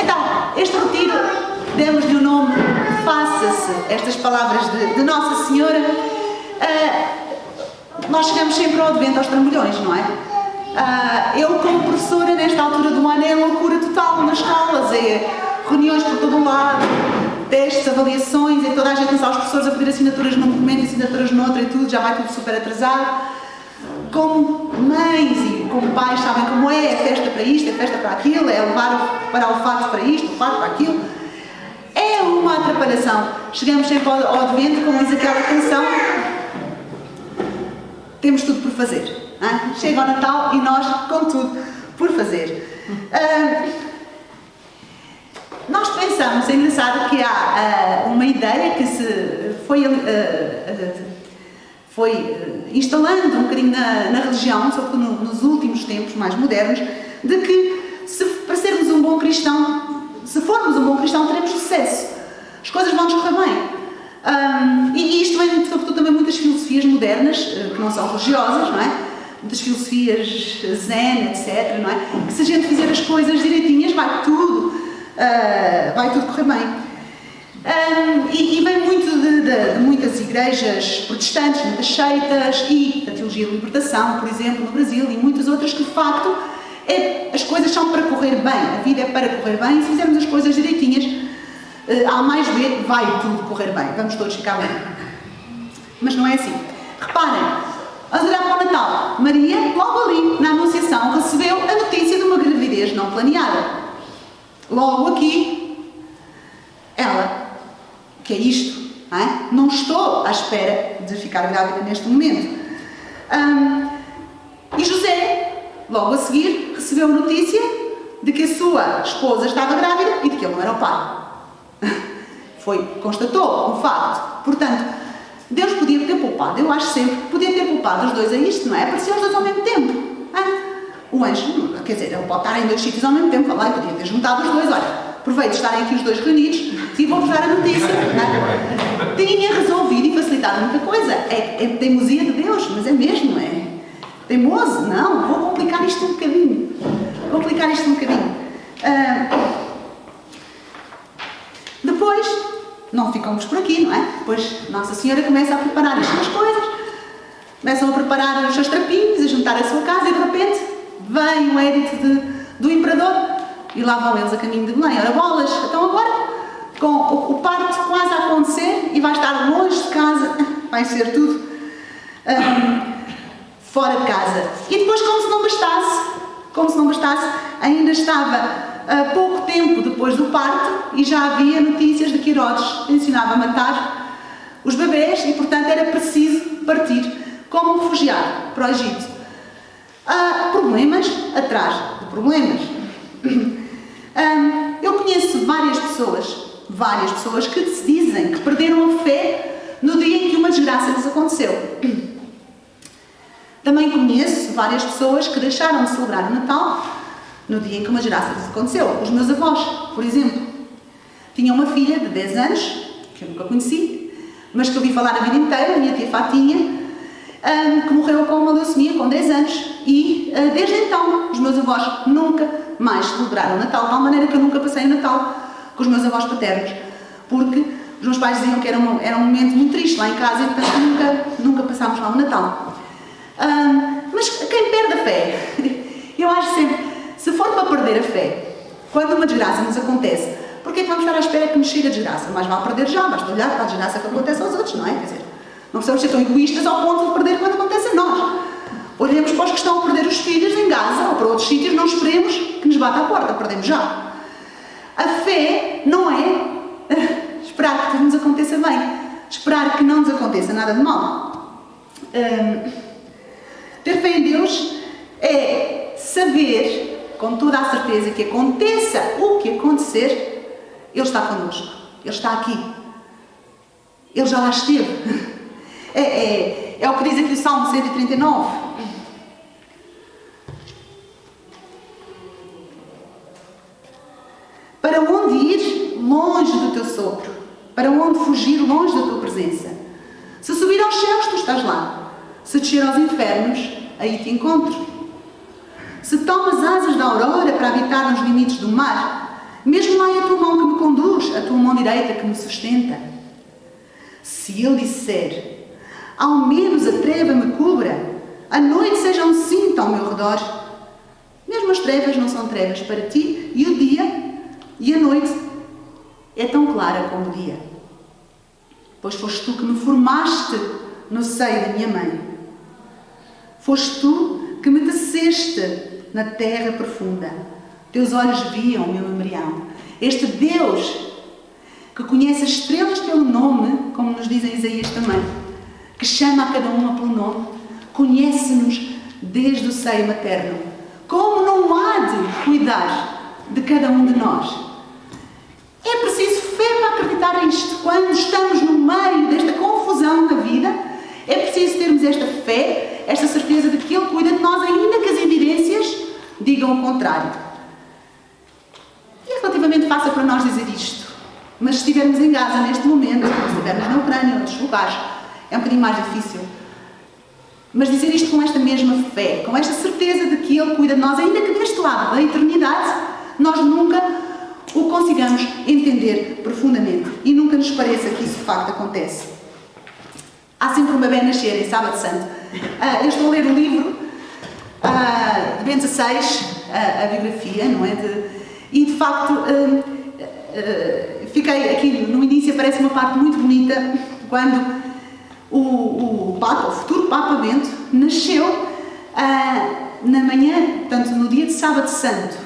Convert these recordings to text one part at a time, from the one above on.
Então, este retiro, demos-lhe o nome Faça-se, estas palavras de Nossa Senhora. Nós chegamos sempre ao Advento aos trambolhões, não é? Eu, como professora, nesta altura do ano, é loucura total nas escolas, é reuniões por todo o lado, testes, avaliações, é toda a gente começar os professores a pedir assinaturas num momento e assinaturas no outro e tudo, já vai tudo super atrasado. Como mães e como pais sabem como é festa para isto, é festa para aquilo, é preparar o fato para isto, o fato para aquilo. É uma atrapalhação. Chegamos sempre ao Advento, como diz aquela canção, temos tudo por fazer. Chega o Natal e nós com tudo por fazer. Nós pensamos, é engraçado que há uma ideia que se foi instalando um bocadinho na religião, sobretudo nos últimos tempos mais modernos, de que para sermos um bom cristão, se formos um bom cristão, teremos sucesso. As coisas vão-nos correr bem. E isto vem, sobretudo, também muitas filosofias modernas, que não são religiosas, não é? Muitas filosofias zen, etc., não é? Que se a gente fizer as coisas direitinhas, vai tudo correr bem. E vem muito de muitas igrejas protestantes, muitas seitas e da teologia da libertação, por exemplo, no Brasil, e muitas outras que, de facto, as coisas são para correr bem, a vida é para correr bem, e se fizermos as coisas direitinhas, A mais B, vai tudo correr bem, vamos todos ficar bem. Mas não é assim. Reparem, vamos olhar para o Natal. Maria, logo ali, na Anunciação, recebeu a notícia de uma gravidez não planeada. Logo aqui, ela, que é isto, não é? Não estou à espera de ficar grávida neste momento. E José, logo a seguir, recebeu a notícia de que a sua esposa estava grávida e de que ele não era o pai. Constatou um facto. Portanto, Deus podia ter poupado, eu acho sempre que podia ter poupado os dois a isto, não é? Apareciam os dois ao mesmo tempo. O anjo, quer dizer, ele pode estar em dois sítios ao mesmo tempo, lá, e podia ter juntado os dois. Olha, aproveito de estarem aqui os dois reunidos e vou-vos dar a notícia. Não é? Tinha resolvido e facilitado muita coisa. É teimosia de Deus, mas é mesmo, é teimoso. Não, vou complicar isto um bocadinho. Depois, não ficamos por aqui, não é? Depois Nossa Senhora começa a preparar as suas coisas, começam a preparar os seus trapinhos, a juntar a sua casa e de repente vem o edito do Imperador e lá vão eles a caminho de Belém. Ora bolas, então agora, com o parto quase a acontecer e vai estar longe de casa, vai ser tudo fora de casa. E depois, como se não bastasse, ainda estava pouco tempo depois do parto e já havia notícias de que Herodes tencionava matar os bebés e, portanto, era preciso partir como um refugiado para o Egito. Problemas atrás de problemas. Eu conheço várias pessoas que se dizem que perderam a fé no dia em que uma desgraça lhes aconteceu. Também conheço várias pessoas que deixaram de celebrar o Natal no dia em que uma desgraça lhes aconteceu. Os meus avós, por exemplo, tinham uma filha de 10 anos, que eu nunca conheci, mas que ouvi falar a vida inteira, a minha tia Fatinha, que morreu com uma leucemia com 10 anos. E desde então, os meus avós nunca mais celebraram o Natal, de tal maneira que eu nunca passei o Natal com os meus avós paternos, porque os meus pais diziam que era um momento muito triste lá em casa e, portanto, nunca passámos lá o Natal. Mas quem perde a fé, eu acho sempre, se for para perder a fé, quando uma desgraça nos acontece, porquê é que vamos estar à espera que nos chegue a desgraça? Mas vale perder já, basta olhar para a desgraça que acontece aos outros, não é? Quer dizer, não precisamos ser tão egoístas ao ponto de perder quando acontece a nós. Olhemos para os que estão a perder os filhos em Gaza ou para outros sítios, não esperemos que nos bata à porta, perdemos já. A fé não é esperar que tudo nos aconteça bem, esperar que não nos aconteça nada de mal. Ter fé em Deus é saber, com toda a certeza, que aconteça o que acontecer, Ele está connosco, Ele está aqui, Ele já lá esteve. É o que diz aqui o Salmo 139. Para onde ir longe do teu sopro? Para onde fugir longe da tua presença? Se subir aos céus, tu estás lá. Se descer aos infernos, aí te encontro. Se tomas asas da aurora para habitar nos limites do mar, Mesmo lá é a tua mão que me conduz, a tua mão direita que me sustenta. Se eu disser, ao menos a treva me cubra, a noite seja um cinto ao meu redor, mesmo as trevas não são trevas para ti, e o dia e a noite é tão clara como o dia. Pois foste tu que me formaste no seio da minha mãe. Foste tu que me teceste na terra profunda. Teus olhos viam o meu embrião. Este Deus que conhece as estrelas pelo nome, como nos diz em Isaías também, que chama a cada uma pelo nome, conhece-nos desde o seio materno. Como não há de cuidar de cada um de nós? É preciso fé para acreditar nisto. Quando estamos no meio desta confusão na vida, é preciso termos esta fé, esta certeza de que Ele cuida de nós, ainda que as evidências digam o contrário. E é relativamente fácil para nós dizer isto. Mas se estivermos em Gaza neste momento, se estivermos na Ucrânia ou outros lugares, é um bocadinho mais difícil. Mas dizer isto com esta mesma fé, com esta certeza de que Ele cuida de nós, ainda que deste lado da eternidade, nós nunca o consigamos entender profundamente. E nunca nos pareça que isso de facto acontece. Há sempre uma bebé nascer em Sábado Santo. Eu estou a ler o livro de Bento XVI, a biografia, não é? E de facto, fiquei aqui no início, parece uma parte muito bonita, quando o Papa, o futuro Papa Bento, nasceu na manhã, portanto, no dia de Sábado Santo.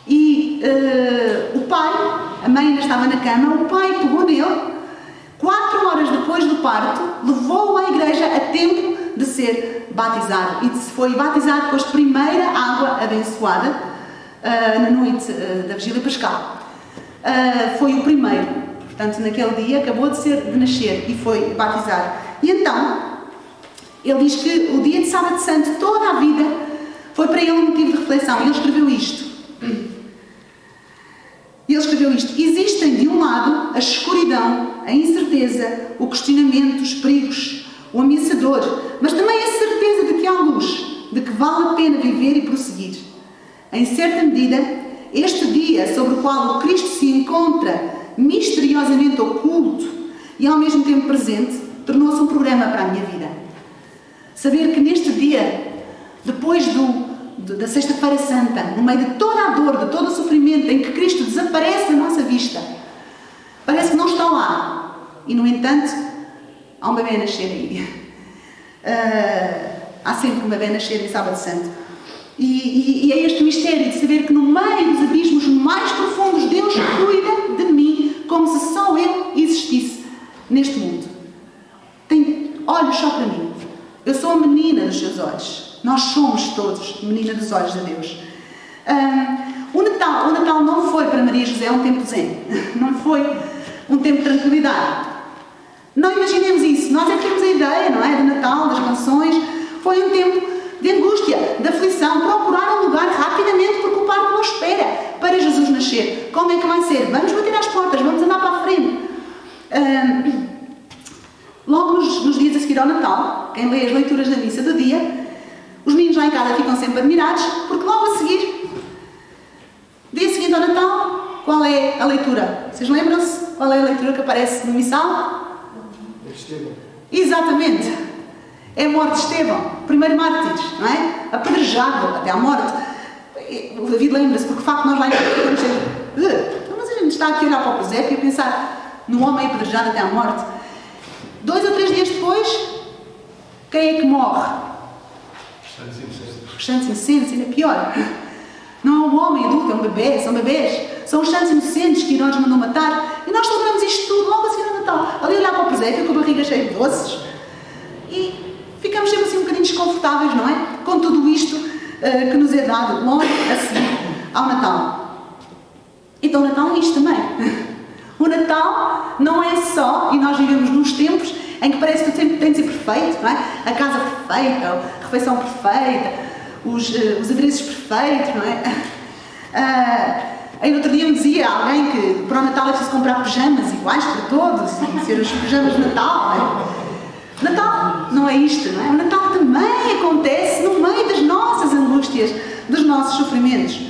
E o pai, a mãe ainda estava na cama, o pai pegou nele, 4 horas depois do parto, levou-o à igreja a tempo de ser batizado. E foi batizado com a primeira água abençoada na noite da Vigília Pascal. Foi o primeiro. Portanto, naquele dia acabou de nascer e foi batizado. E então, ele diz que o dia de Sábado Santo, toda a vida, foi para ele um motivo de reflexão. E ele escreveu isto. Existem, de um lado, a escuridão, a incerteza, o questionamento, os perigos, o ameaçador, mas também a certeza de que há luz, de que vale a pena viver e prosseguir. Em certa medida, este dia sobre o qual o Cristo se encontra misteriosamente oculto e ao mesmo tempo presente, tornou-se um programa para a minha vida. Saber que neste dia, depois da Sexta-feira Santa, no meio de toda a dor, de todo o sofrimento, em que Cristo desaparece da nossa vista, parece que não está lá. E, no entanto, há um bebê a nascer aí. Há sempre um bebê a nascer em Sábado Santo. E é este mistério de saber que no meio dos abismos mais profundos, Deus cuida de mim como se só eu existisse neste mundo. Tem olhos só para mim. Eu sou a menina dos seus olhos. Nós somos todos menina dos olhos de Deus. O Natal não foi para Maria e José um tempo zen. Não foi um tempo de tranquilidade. Não imaginemos isso. Nós é que temos a ideia, não é? Do Natal, das canções. Foi um tempo de angústia, de aflição. Procurar um lugar rapidamente porque o parto não espera para Jesus nascer. Como é que vai ser? Vamos bater às portas, vamos andar para a frente. Logo nos dias a seguir ao Natal, quem lê as leituras da missa do dia, os meninos lá em casa ficam sempre admirados, porque logo a seguir, dia seguinte ao Natal, qual é a leitura? Vocês lembram-se? Qual é a leitura que aparece no missal? Estevão. Exatamente. É a morte de Estevão, primeiro mártir, não é? Apedrejado até à morte. O David lembra-se, porque de facto nós lá em casa ficamos sempre... Mas a gente está aqui a olhar para o presépio e a pensar no homem apedrejado até à morte. 2 ou 3 dias depois, quem é que morre? Os santos inocentes, ainda pior. Não é um homem adulto, é um bebê, são bebês. São os santos inocentes que Herodes mandou matar. E nós celebramos isto tudo logo a seguir ao Natal. Ali olhar para o presépio com a barriga cheia de doces. E ficamos sempre assim um bocadinho desconfortáveis, não é? Com tudo isto que nos é dado logo a seguir ao Natal. Então o Natal é isto também. O Natal não é só, e nós vivemos nos tempos em que parece que tudo sempre tem de ser perfeito, não é? A casa perfeita, a refeição perfeita, os adereços perfeitos, não é? Aí no outro dia me dizia alguém que para o Natal é preciso comprar pijamas iguais para todos, e ser os pijamas de Natal, não é? Natal não é isto, não é? O Natal também acontece no meio das nossas angústias, dos nossos sofrimentos.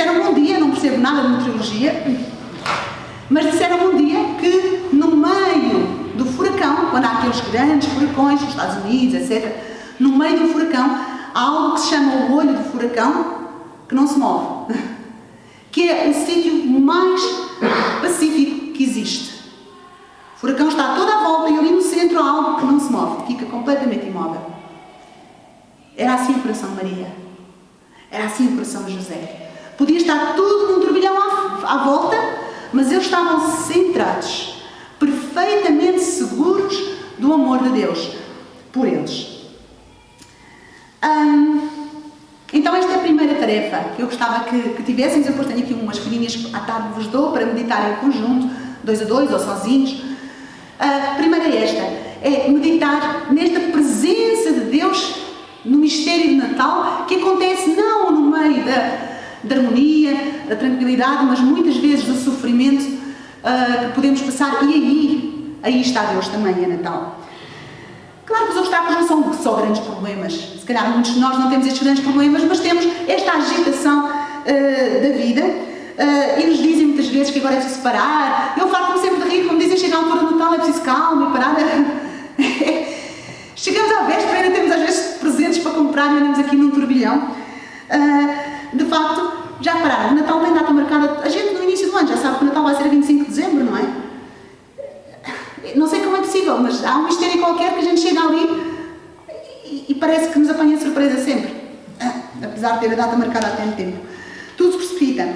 disseram um dia, não percebo nada de meteorologia, mas disseram um dia que no meio do furacão, quando há aqueles grandes furacões nos Estados Unidos, etc., no meio do furacão há algo que se chama o olho do furacão, que não se move, que é o sítio mais pacífico que existe. O furacão está toda à volta e ali no centro há algo que não se move, fica completamente imóvel. Era assim o coração de Maria. Era assim o coração de José. Podia estar tudo num turbilhão à volta, mas eles estavam centrados, perfeitamente seguros do amor de Deus por eles. Então esta é a primeira tarefa que eu gostava que tivéssemos. Eu depois tenho aqui umas folhinhas que à tarde vos dou para meditar em conjunto, 2 a 2 ou sozinhos. A primeira é esta, é meditar nesta presença de Deus no mistério de Natal, que acontece não no meio da harmonia, da tranquilidade, mas muitas vezes do sofrimento que podemos passar, e aí está Deus também, é Natal. Claro que os obstáculos não são só grandes problemas, se calhar muitos de nós não temos estes grandes problemas, mas temos esta agitação da vida, e nos dizem muitas vezes que agora é preciso parar. Eu farto-me sempre de rir, como dizem, chega à altura do Natal, é preciso calma e parar. Chegamos à véspera, ainda temos às vezes presentes para comprar e andamos aqui num turbilhão. De facto, já pararam, o Natal tem data marcada, a gente no início do ano já sabe que o Natal vai ser a 25 de dezembro, não é? Não sei como é possível, mas há um mistério qualquer que a gente chega ali e parece que nos apanha de surpresa sempre, apesar de ter a data marcada há tanto tempo. Tudo se precipita.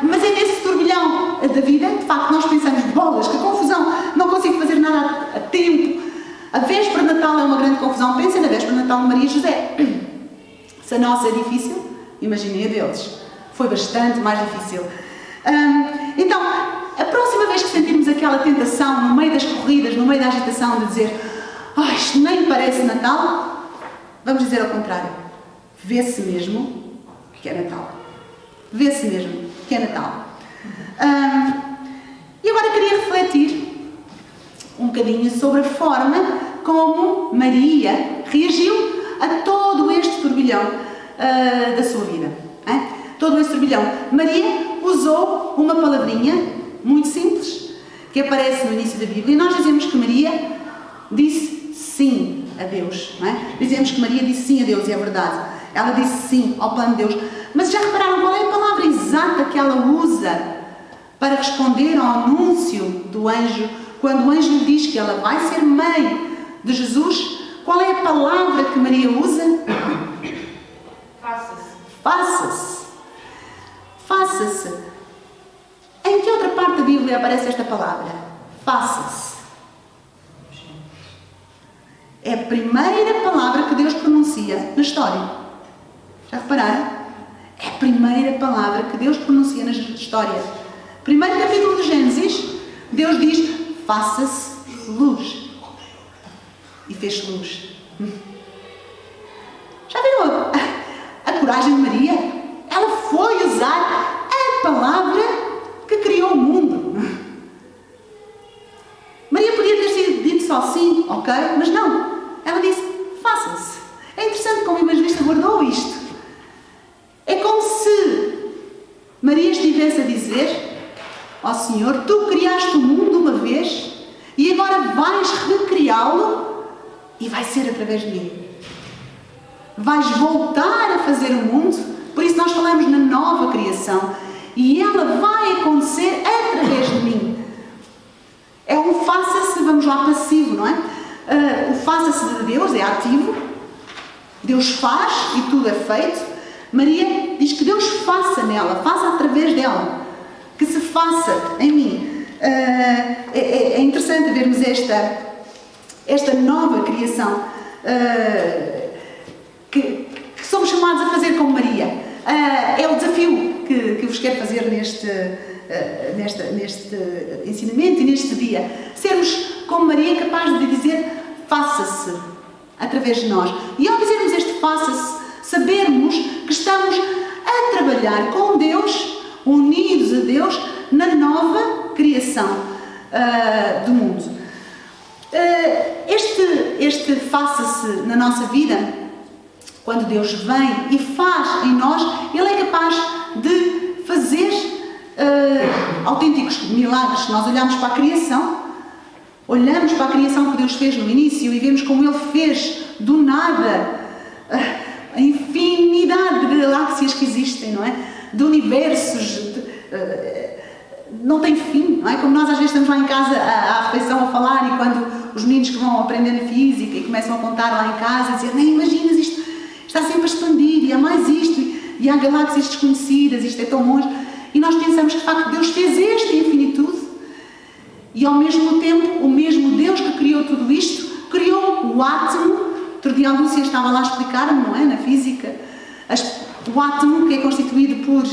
Mas é nesse turbilhão da vida, de facto, nós pensamos, bolas, que confusão, não consigo fazer nada a tempo. A véspera de Natal é uma grande confusão. Pensem na véspera de Natal de Maria e José. Se a nossa é difícil, imaginem a deles. Foi bastante mais difícil. Então, a próxima vez que sentirmos aquela tentação, no meio das corridas, no meio da agitação, de dizer, isto nem parece Natal, vamos dizer ao contrário. Vê-se mesmo que é Natal. Vê-se mesmo que é Natal. E agora queria refletir um bocadinho sobre a forma como Maria reagiu a todo este turbilhão da sua vida. Todo este turbilhão. Maria usou uma palavrinha muito simples, que aparece no início da Bíblia, e nós dizemos que Maria disse sim a Deus. Não é? Dizemos que Maria disse sim a Deus, e é verdade. Ela disse sim ao plano de Deus. Mas já repararam qual é a palavra exata que ela usa para responder ao anúncio do anjo, quando o anjo lhe diz que ela vai ser mãe de Jesus? Qual é a palavra que Maria usa? Faça-se. Faça-se. Faça-se. Em que outra parte da Bíblia aparece esta palavra? Faça-se. É a primeira palavra que Deus pronuncia na história. Já repararam? É a primeira palavra que Deus pronuncia na história. Primeiro capítulo de Gênesis, Deus diz, faça-se luz. E fez luz. Já viram a coragem de Maria? Ela foi usar a palavra que criou o mundo. Maria podia ter sido dito só sim, ok? Mas não. Ela disse, faça-se. É interessante como o evangelista guardou isto. É como se Maria estivesse a dizer ao Senhor, tu criaste o mundo uma vez e agora vais recriá-lo e vai ser através de mim. Vais voltar a fazer o mundo, por isso nós falamos na nova criação, e ela vai acontecer através de mim. É um faça-se, vamos lá, passivo, não é? O faça-se de Deus é ativo, Deus faz e tudo é feito. Maria diz que Deus faça nela, faça através dela, que se faça em mim. É interessante vermos esta nova criação que somos chamados a fazer como Maria. É o desafio que vos quero fazer neste ensinamento e neste dia. Sermos como Maria, capazes de dizer faça-se através de nós. E ao dizermos este faça-se, sabermos que estamos a trabalhar com Deus, unidos a Deus, na nova criação do mundo. Este faça-se na nossa vida Quando Deus vem e faz em nós, Ele é capaz de fazer autênticos milagres. Nós olhamos para a criação, olhamos para a criação que Deus fez no início e vemos como Ele fez do nada a infinidade de galáxias que existem, não é? De universos, não tem fim, não é? Como nós às vezes estamos lá em casa à refeição a falar e quando os meninos que vão aprendendo física e começam a contar lá em casa e dizer, nem imaginas, isto está sempre a expandir e há mais isto e há galáxias desconhecidas, isto é tão longe. E nós pensamos que de facto Deus fez esta infinitude e ao mesmo tempo o mesmo Deus que criou tudo isto, criou o átomo. Outro dia a Lúcia estava lá a explicar-me, não é? Na física, o átomo que é constituído por...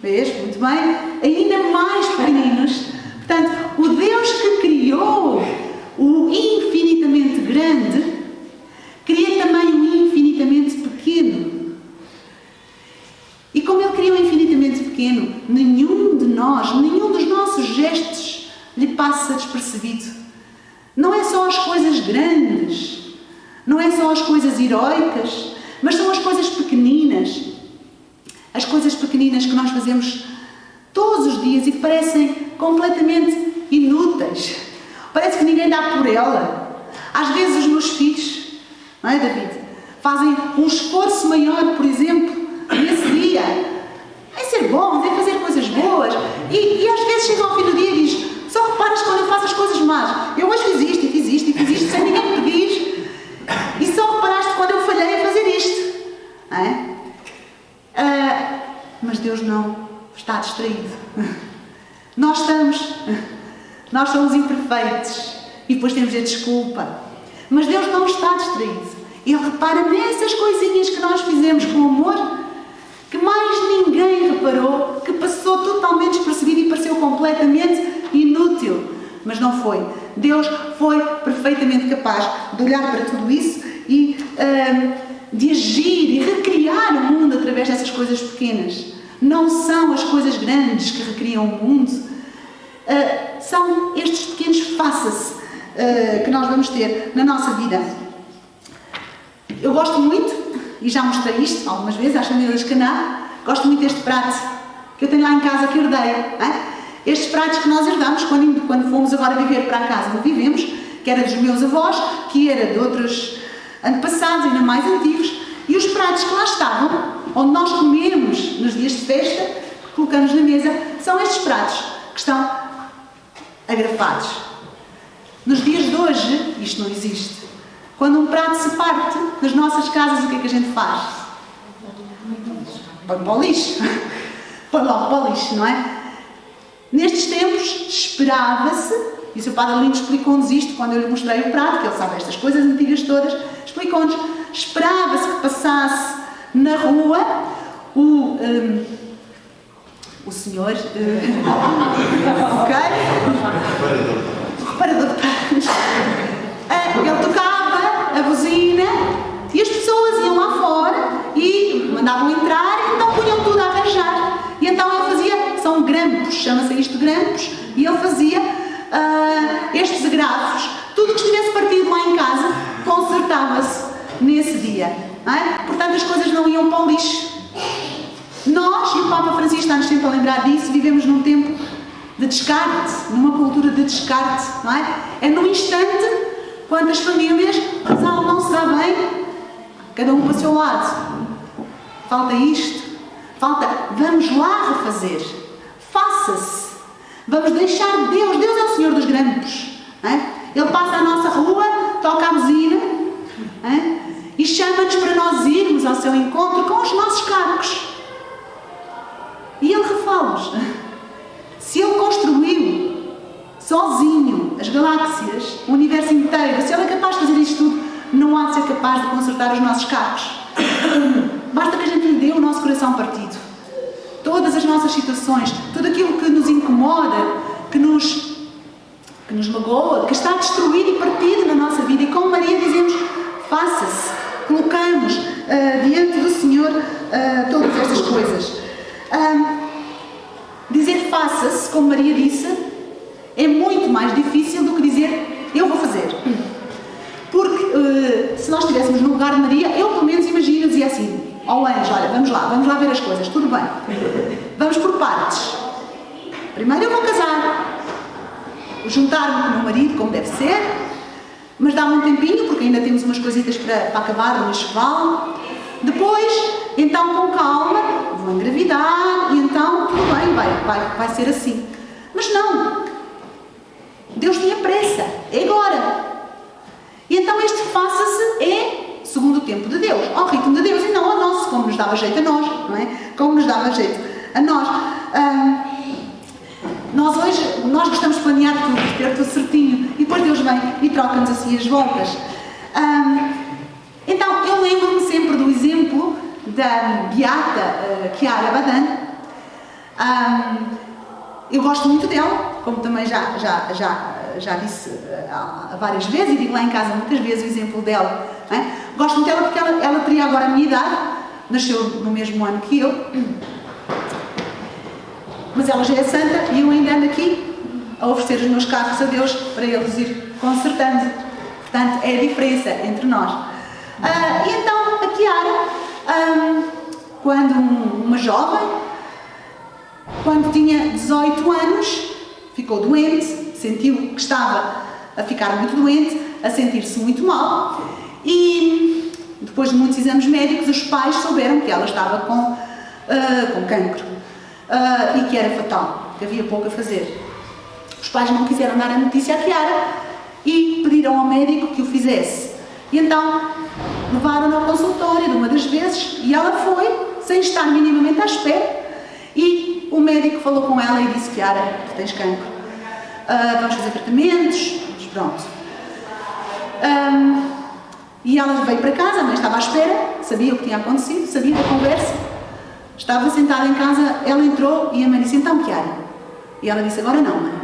Vês? Muito bem. Ainda mais pequeninos. Portanto, o Deus que criou o infinitamente grande, cria também o infinitamente pequeno. E como Ele criou o infinitamente pequeno, nenhum de nós, nenhum dos nossos gestos lhe passa despercebido. Não é só as coisas grandes, não é só as coisas heroicas, mas são as coisas pequeninas. As coisas pequeninas que nós fazemos todos os dias e que parecem completamente inúteis. Parece que ninguém dá por ela. Às vezes os meus filhos, não é, David? Fazem um esforço maior, por exemplo, nesse dia. É ser bons, é fazer coisas boas. E às vezes chegam ao fim do dia e diz, só reparas quando eu faço as coisas más. Eu hoje fiz isto e fiz isto e fiz isto sem ninguém me pedir. E só reparaste quando eu falhei a fazer isto. Não é? Mas Deus não está distraído. Nós somos imperfeitos e depois temos a desculpa. Mas Deus não está distraído. Ele repara nessas coisinhas que nós fizemos com amor, que mais ninguém reparou, que passou totalmente despercebido e pareceu completamente inútil. Mas não foi. Deus foi perfeitamente capaz de olhar para tudo isso e de agir e recriar o mundo através dessas coisas pequenas. Não são as coisas grandes que recriam o mundo, são estes pequenos faça-se que nós vamos ter na nossa vida. Eu gosto muito, e já mostrei isto algumas vezes às famílias de Caná, gosto muito deste prato que eu tenho lá em casa que herdei. Estes pratos que nós herdamos quando fomos agora viver para a casa onde vivemos, que era dos meus avós, que era de outros antepassados, ainda mais antigos, e os pratos que lá estavam, onde nós comemos nos dias de festa, que colocamos na mesa, são estes pratos que estão agrafados. Nos dias de hoje, isto não existe. Quando um prato se parte, nas nossas casas, o que é que a gente faz? Põe para o lixo. Põe logo para o lixo, não é? Nestes tempos, esperava-se, e o Sr. Padre Lindo explicou-nos isto quando eu lhe mostrei o prato, que ele sabe estas coisas antigas todas, explicou-nos, esperava-se que passasse na rua o senhor, ok? O reparador de pratos. Ele tocava a buzina e as pessoas iam lá fora e mandavam entrar e então punham tudo a arranjar. E então ele fazia, são grampos, chama-se isto grampos, e ele fazia estes agrafos. Tudo o que estivesse partido lá em casa consertava-se nesse dia. Não é? Portanto, as coisas não iam para o lixo. Nós, e o Papa Francisco está-nos sempre a lembrar disso, vivemos num tempo de descarte, numa cultura de descarte. Não é? É num instante, quando as famílias, o casal não se dá bem, cada um para o seu lado. Falta isto, falta, vamos lá refazer. Faça-se. Vamos deixar Deus é o Senhor dos grampos. Não é? Ele passa a nossa rua, toca a buzina, não é? E chama-nos para nós irmos ao seu encontro com os nossos cargos. E Ele refala-nos. Se Ele construiu sozinho as galáxias, o universo inteiro, se Ele é capaz de fazer isto tudo, não há de ser capaz de consertar os nossos cargos. Basta que a gente lhe dê o nosso coração partido. Todas as nossas situações, tudo aquilo que nos incomoda, que nos magoa, que está destruído e partido na nossa vida. E como Maria dizemos, faça-se. Colocamos diante do Senhor todas estas coisas. Dizer faça-se, como Maria disse, é muito mais difícil do que dizer eu vou fazer. Porque se nós estivéssemos no lugar de Maria, eu pelo menos imagino, dizia assim, ao anjo, olha, vamos lá ver as coisas, tudo bem. Vamos por partes. Primeiro eu vou casar, juntar-me com o meu marido, como deve ser, mas dá-me um tempinho, porque ainda temos umas coisitas para acabar no enxoval. Depois, então com calma, vou engravidar e então tudo bem, vai ser assim. Mas não, Deus tinha pressa, é agora. E então este faça-se é segundo o tempo de Deus, ao ritmo de Deus e não ao nosso, como nos dava jeito a nós, não é? Como nos dava jeito a nós. Nós hoje, nós gostamos de planear tudo, ter tudo certinho, e depois Deus vem e troca-nos assim as voltas. Então, eu lembro-me sempre do exemplo da beata Chiara Badan. Eu gosto muito dela, como também já disse várias vezes, e digo lá em casa muitas vezes o exemplo dela. Não é? Gosto muito dela porque ela teria agora a minha idade, nasceu no mesmo ano que eu, mas ela já é santa e eu ainda ando aqui a oferecer os meus cacos a Deus para eles ir consertando. Portanto, é a diferença entre nós. E então, a Chiara, quando uma jovem, quando tinha 18 anos, ficou doente, sentiu que estava a ficar muito doente, a sentir-se muito mal, e depois de muitos exames médicos, os pais souberam que ela estava com cancro, e que era fatal, que havia pouco a fazer. Os pais não quiseram dar a notícia à Chiara e pediram ao médico que o fizesse. E então levaram-na ao consultório de uma das vezes e ela foi, sem estar minimamente à espera, e o médico falou com ela e disse: Chiara, tu tens cancro, vamos fazer tratamentos, mas pronto. E ela veio para casa, a mãe estava à espera, sabia o que tinha acontecido, sabia da conversa, estava sentada em casa, ela entrou e a mãe disse: então, Chiara? E ela disse: agora não, mãe.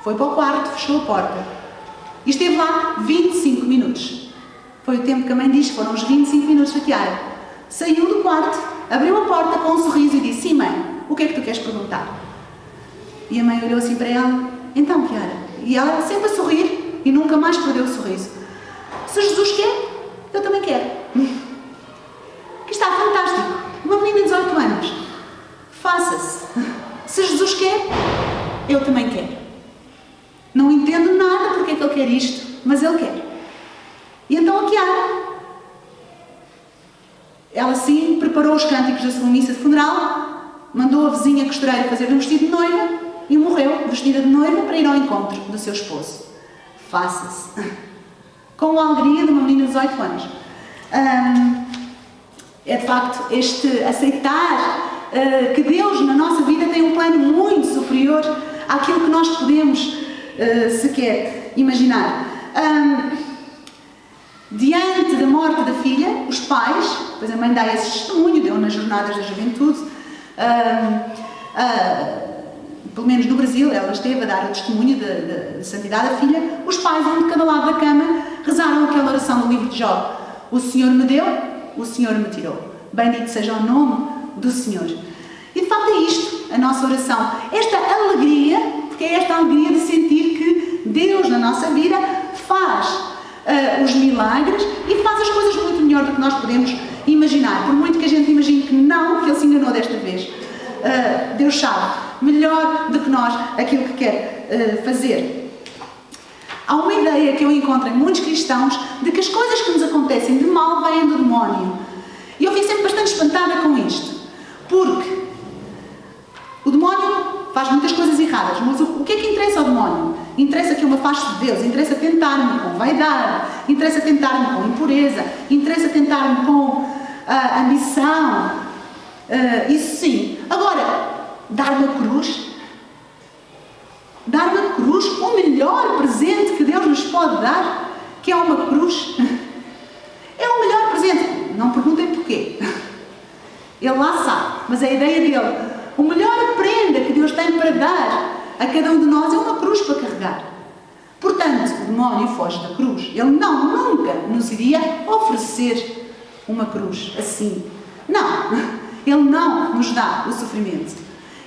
Foi para o quarto, fechou a porta e esteve lá 25 minutos. Foi o tempo que a mãe diz, foram os 25 minutos da Chiara. Saiu do quarto, abriu a porta com um sorriso e disse: sim, mãe, o que é que tu queres perguntar? E a mãe olhou assim para ela: então, Chiara? E ela sempre a sorrir e nunca mais perdeu o sorriso. Se Jesus quer, eu também quero. Que está fantástico. Uma menina de 18 anos. Faça-se. Se Jesus quer, eu também quero. Não entendo nada porque é que ele quer isto, mas ele quer. E então a Chiara, ela sim preparou os cânticos da sua missa de funeral, mandou a vizinha costureira fazer um vestido de noiva e morreu vestida de noiva para ir ao encontro do seu esposo. Faça-se. Com a alegria de uma menina de 18 anos. É de facto este aceitar que Deus na nossa vida tem um plano muito superior àquilo que nós podemos sequer imaginar. Diante da morte da filha, os pais, pois a mãe dá esse testemunho, deu nas jornadas da juventude, pelo menos no Brasil, ela esteve a dar o testemunho de santidade da filha. Os pais, um de cada lado da cama, rezaram aquela oração do livro de Jó: o Senhor me deu, o Senhor me tirou. Bendito seja o nome do Senhor. E de facto é isto, a nossa oração. Esta alegria, porque é esta alegria de sentir que Deus na nossa vida faz os milagres e faz as coisas muito melhor do que nós podemos imaginar. Por muito que a gente imagine que não, que Ele se enganou desta vez. Deus sabe melhor do que nós aquilo que quer fazer. Há uma ideia que eu encontro em muitos cristãos de que as coisas que nos acontecem de mal vêm do demónio. E eu fico sempre bastante espantada com isto. Porque o demónio faz muitas coisas erradas, mas o que é que interessa ao demónio? Interessa que eu me afaste de Deus, interessa tentar-me com vaidade, interessa tentar-me com impureza, interessa tentar-me com ambição. Isso sim. Agora, dar-me a cruz, o melhor presente que Deus nos pode dar, que é uma cruz, é o melhor presente. Não perguntem porquê. Ele lá sabe, mas é a ideia dele. O melhor prenda que Deus tem para dar a cada um de nós é uma cruz para carregar. Portanto, o demónio foge da cruz. Ele nunca nos iria oferecer uma cruz assim. Não. Ele não nos dá o sofrimento.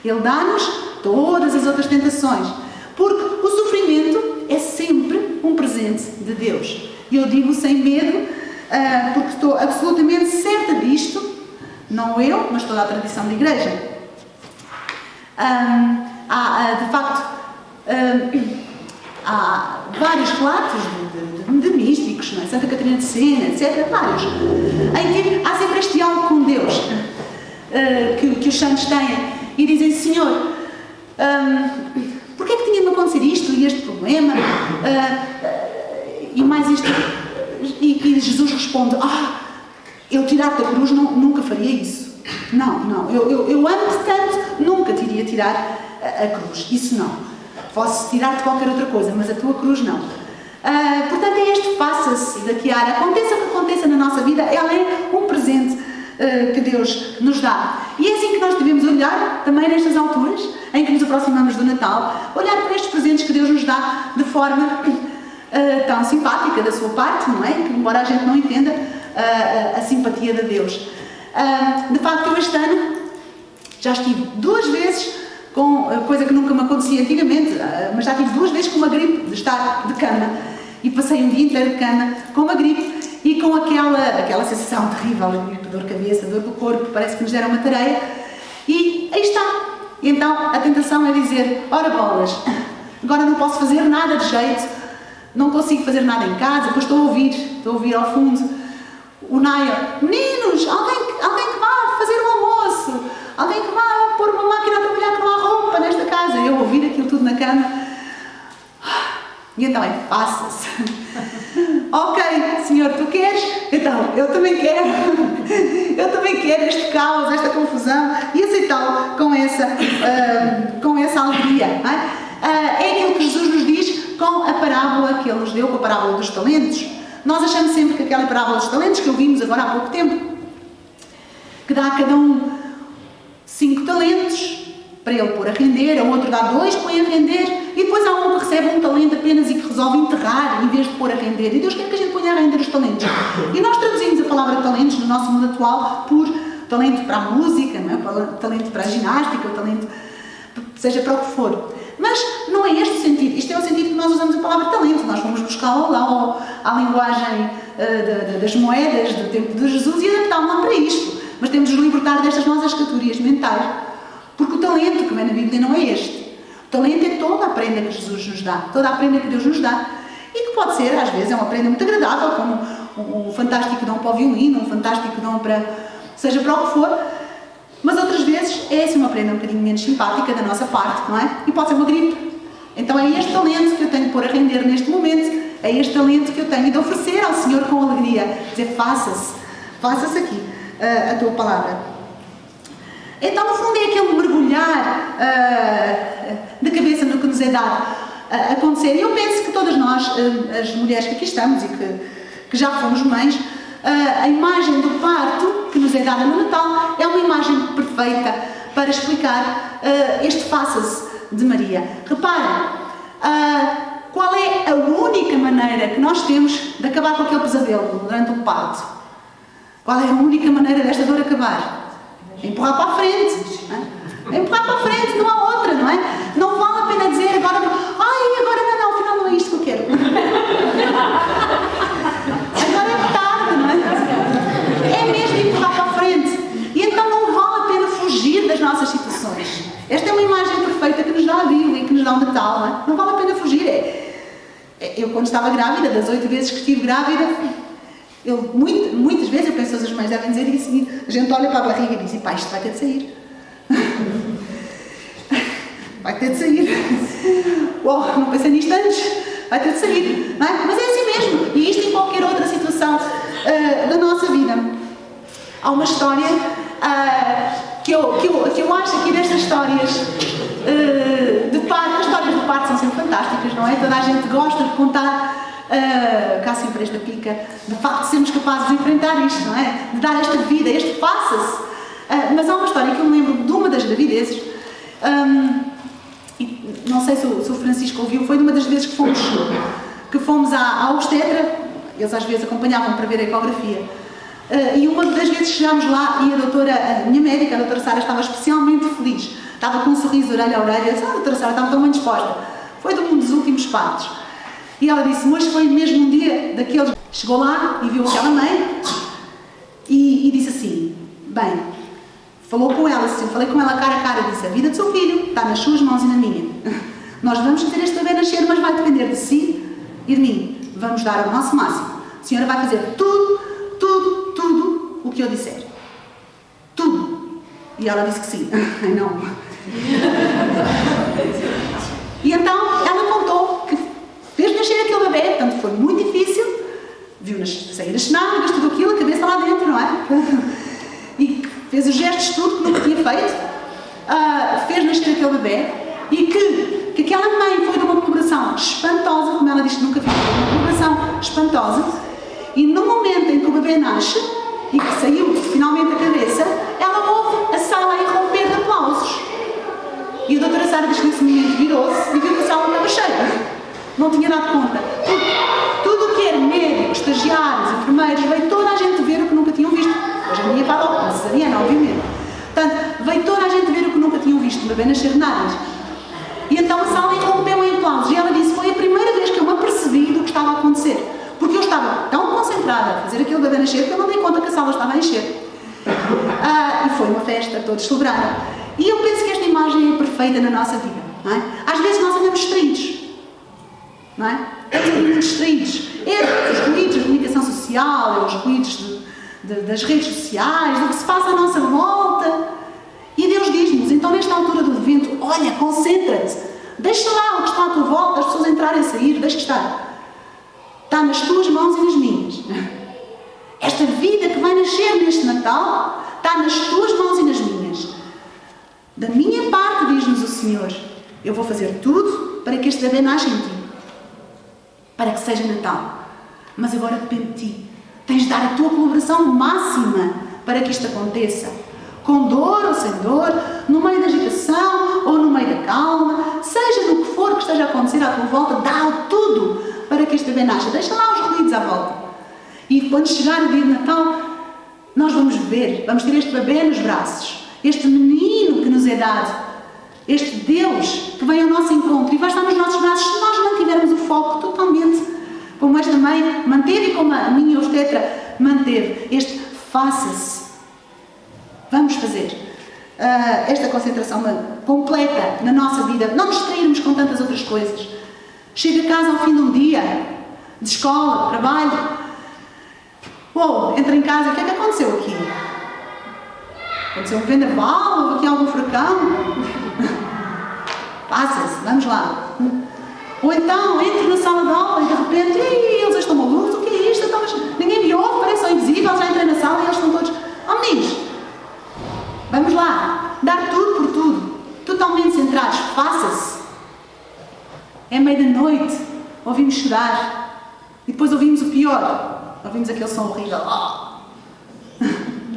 Ele dá-nos todas as outras tentações. Porque o sofrimento é sempre um presente de Deus. E eu digo sem medo, porque estou absolutamente certa disto, não eu, mas toda a tradição da Igreja. De facto, há vários relatos de místicos, não é? Santa Catarina de Sena, etc. Vários. Em que há sempre este diálogo com Deus que os santos têm e dizem: Senhor, porquê é que tinha-me acontecer isto e este problema? E mais isto. E Jesus responde: eu tirar-te da cruz nunca faria isso. Não, eu amo-te tanto, nunca te iria tirar a cruz. Isso não. Posso tirar-te qualquer outra coisa, mas a tua cruz não. Portanto, é este faça-se da Chiara. Aconteça o que aconteça na nossa vida, ela é um presente que Deus nos dá. E é assim que nós devemos olhar, também nestas alturas, em que nos aproximamos do Natal, olhar para estes presentes que Deus nos dá de forma tão simpática da sua parte, não é? Que, embora a gente não entenda a simpatia de Deus. De facto, eu este ano já estive 2 vezes com coisa que nunca me acontecia antigamente, mas já tive 2 vezes com uma gripe de estar de cama, e passei um dia inteiro de cama com uma gripe e com aquela sensação terrível, dor de cabeça, dor do corpo, parece que nos deram uma tareia, e aí está. E então a tentação é dizer: ora bolas, agora não posso fazer nada de jeito, não consigo fazer nada em casa, depois estou a ouvir ao fundo o Naia: meninos, alguém que vá fazer um almoço, alguém que vá pôr uma máquina a trabalhar com a roupa nesta casa. Eu ouvir aquilo tudo na cama, e então faça-se. Ok, Senhor, tu queres? Então, eu também quero. Eu também quero este caos, esta confusão, e aceitá-lo com essa alegria. É aquilo que Jesus nos diz com a parábola que Ele nos deu, com a parábola dos talentos. Nós achamos sempre que aquela parábola dos talentos, que ouvimos agora há pouco tempo, que dá a cada um 5 talentos para ele pôr a render, a outro dá 2, põe a render, e depois há um que recebe 1 talento apenas e que resolve enterrar em vez de pôr a render. E Deus quer que a gente ponha a render os talentos. E nós traduzimos a palavra talentos no nosso mundo atual por talento para a música, não é? Talento para a ginástica, talento seja para o que for. Mas não é este o sentido. Isto é o sentido que nós usamos a palavra talento. Nós fomos buscá-la lá à linguagem das moedas do tempo de Jesus e adaptámos-la para isto. Mas temos de nos libertar destas nossas categorias mentais. Porque o talento que vem na Bíblia não é este. O talento é toda a prenda que Jesus nos dá, toda a prenda que Deus nos dá. E que pode ser, às vezes, é uma prenda muito agradável, como um fantástico dom para o violino, um fantástico dom para, seja para o que for. Mas outras vezes é assim uma prenda um bocadinho menos simpática da nossa parte, não é? E pode ser uma gripe. Então é este talento que eu tenho de pôr a render neste momento, é este talento que eu tenho de oferecer ao Senhor com alegria. Dizer: faça-se aqui a tua palavra. Então, no fundo, é aquele mergulhar de cabeça no que nos é dado acontecer. E eu penso que todas nós, as mulheres que aqui estamos e que já fomos mães, a imagem do parto que nos é dada no Natal é uma imagem perfeita para explicar este faça-se de Maria. Reparem, qual é a única maneira que nós temos de acabar com aquele pesadelo durante o parto? Qual é a única maneira desta dor acabar? Empurrar para a frente. Não é? Empurrar para a frente, não há outra, não é? Não vale a pena dizer agora não, afinal não é isto que eu quero. Agora é tarde, não é? É mesmo empurrar para a frente. E então não vale a pena fugir das nossas situações. Esta é uma imagem perfeita que nos dá a Bíblia e que nos dá o Natal, não é? Não vale a pena fugir. Eu, quando estava grávida, das 8 vezes que estive grávida, muitas vezes, eu penso que as mães devem dizer isso, e a gente olha para a barriga e diz: pá, isto vai ter de sair. Vai ter de sair. Não pensei nisto antes. Vai ter de sair. Não é? Mas é assim mesmo. E isto em qualquer outra situação da nossa vida. Há uma história que eu acho aqui destas histórias de parto. As histórias de parto são sempre fantásticas, não é? Toda a gente gosta de contar. Cá sempre esta pica, de facto, de sermos capazes de enfrentar isto, não é? De dar esta vida, este faça-se. Mas há uma história que eu me lembro de uma das gravidezes, e não sei se o Francisco ouviu, foi de uma das vezes que fomos à obstetra. Eles às vezes acompanhavam para ver a ecografia. E uma das vezes chegámos lá e a minha médica, a doutora Sara, estava especialmente feliz. Estava com um sorriso orelha a orelha. A doutora Sara estava tão bem disposta. Foi de um dos últimos partos. E ela disse: hoje foi mesmo um dia daqueles Chegou lá e viu aquela mãe e disse assim, bem, falou com ela assim, falei com ela cara a cara, disse, a vida do seu filho está nas suas mãos e na minha. Nós vamos fazer este bebê nascer, mas vai depender de si e de mim. Vamos dar o nosso máximo. A senhora vai fazer tudo o que eu disser. Tudo. E ela disse que sim. Não. E então ela contou que fez nascer aquele bebê, portanto foi muito difícil, viu sair as cenárias, tudo aquilo, a cabeça lá dentro, não é? E fez os gestos tudo que nunca tinha feito, fez nascer aquele bebê e que aquela mãe foi de uma colaboração espantosa, como ela disse que nunca viu, uma colaboração espantosa, e no momento em que o bebê nasce e que saiu finalmente a cabeça, ela ouve a sala a irromper de aplausos. E a doutora Sara diz que nesse momento virou-se e viu que a sala estava cheia. Não tinha dado conta. Tudo o que era médicos, estagiários, enfermeiros, veio toda a gente ver o que nunca tinham visto. Hoje a minha fala a cesariana, obviamente. Portanto, veio toda a gente ver o que nunca tinham visto, um bebê nascer de nada. E então a sala interrompeu em aplausos. E ela disse, foi a primeira vez que eu me apercebi do que estava a acontecer. Porque eu estava tão concentrada a fazer aquele bebê nascer que eu não dei conta que a sala estava a encher. E foi uma festa, todos celebraram. E eu penso que esta imagem é perfeita na nossa vida, não é? Às vezes nós andamos distraídos, não é? Estamos muito distraídos. É os ruídos da comunicação social, é os ruídos das redes sociais, do que se passa à nossa volta. E Deus diz-nos, então nesta altura do evento, olha, concentra-te, deixa lá o que está à tua volta, as pessoas entrarem e sair, deixa estar. Está nas tuas mãos e nas minhas. Esta vida que vai nascer neste Natal está nas tuas mãos e nas minhas. Da minha parte, diz-nos o Senhor, eu vou fazer tudo para que este bebê nasça em ti. Para que seja Natal. Mas agora depende de ti. Tens de dar a tua colaboração máxima para que isto aconteça. Com dor ou sem dor, no meio da agitação ou no meio da calma, seja no que for que esteja a acontecer à tua volta, dá tudo para que este bebê nasça. Deixa lá os ruídos à volta. E quando chegar o dia de Natal, nós vamos ver, vamos ter este bebê nos braços, este menino que nos é dado, este Deus que vem ao nosso encontro e vai estar nos nossos braços se nós mantivermos o foco totalmente, como esta mãe manteve e como a minha obstetra manteve, este faça-se. Vamos fazer esta concentração completa na nossa vida, não nos distrairmos com tantas outras coisas. Chega a casa ao fim de um dia, de escola, de trabalho, entra em casa, o que é que aconteceu aqui? Aconteceu um vendaval, houve aqui algum furacão? Passa-se, vamos lá. Ou então, entro na sala de aula e de repente, eles estão malucos, o que é isto? Ninguém me ouve, parece invisível, já entrei na sala e eles estão todos... meninos, vamos lá, dar tudo por tudo, totalmente centrados, faça-se. É meia da noite, ouvimos chorar e depois ouvimos o pior, ouvimos aquele som horrível.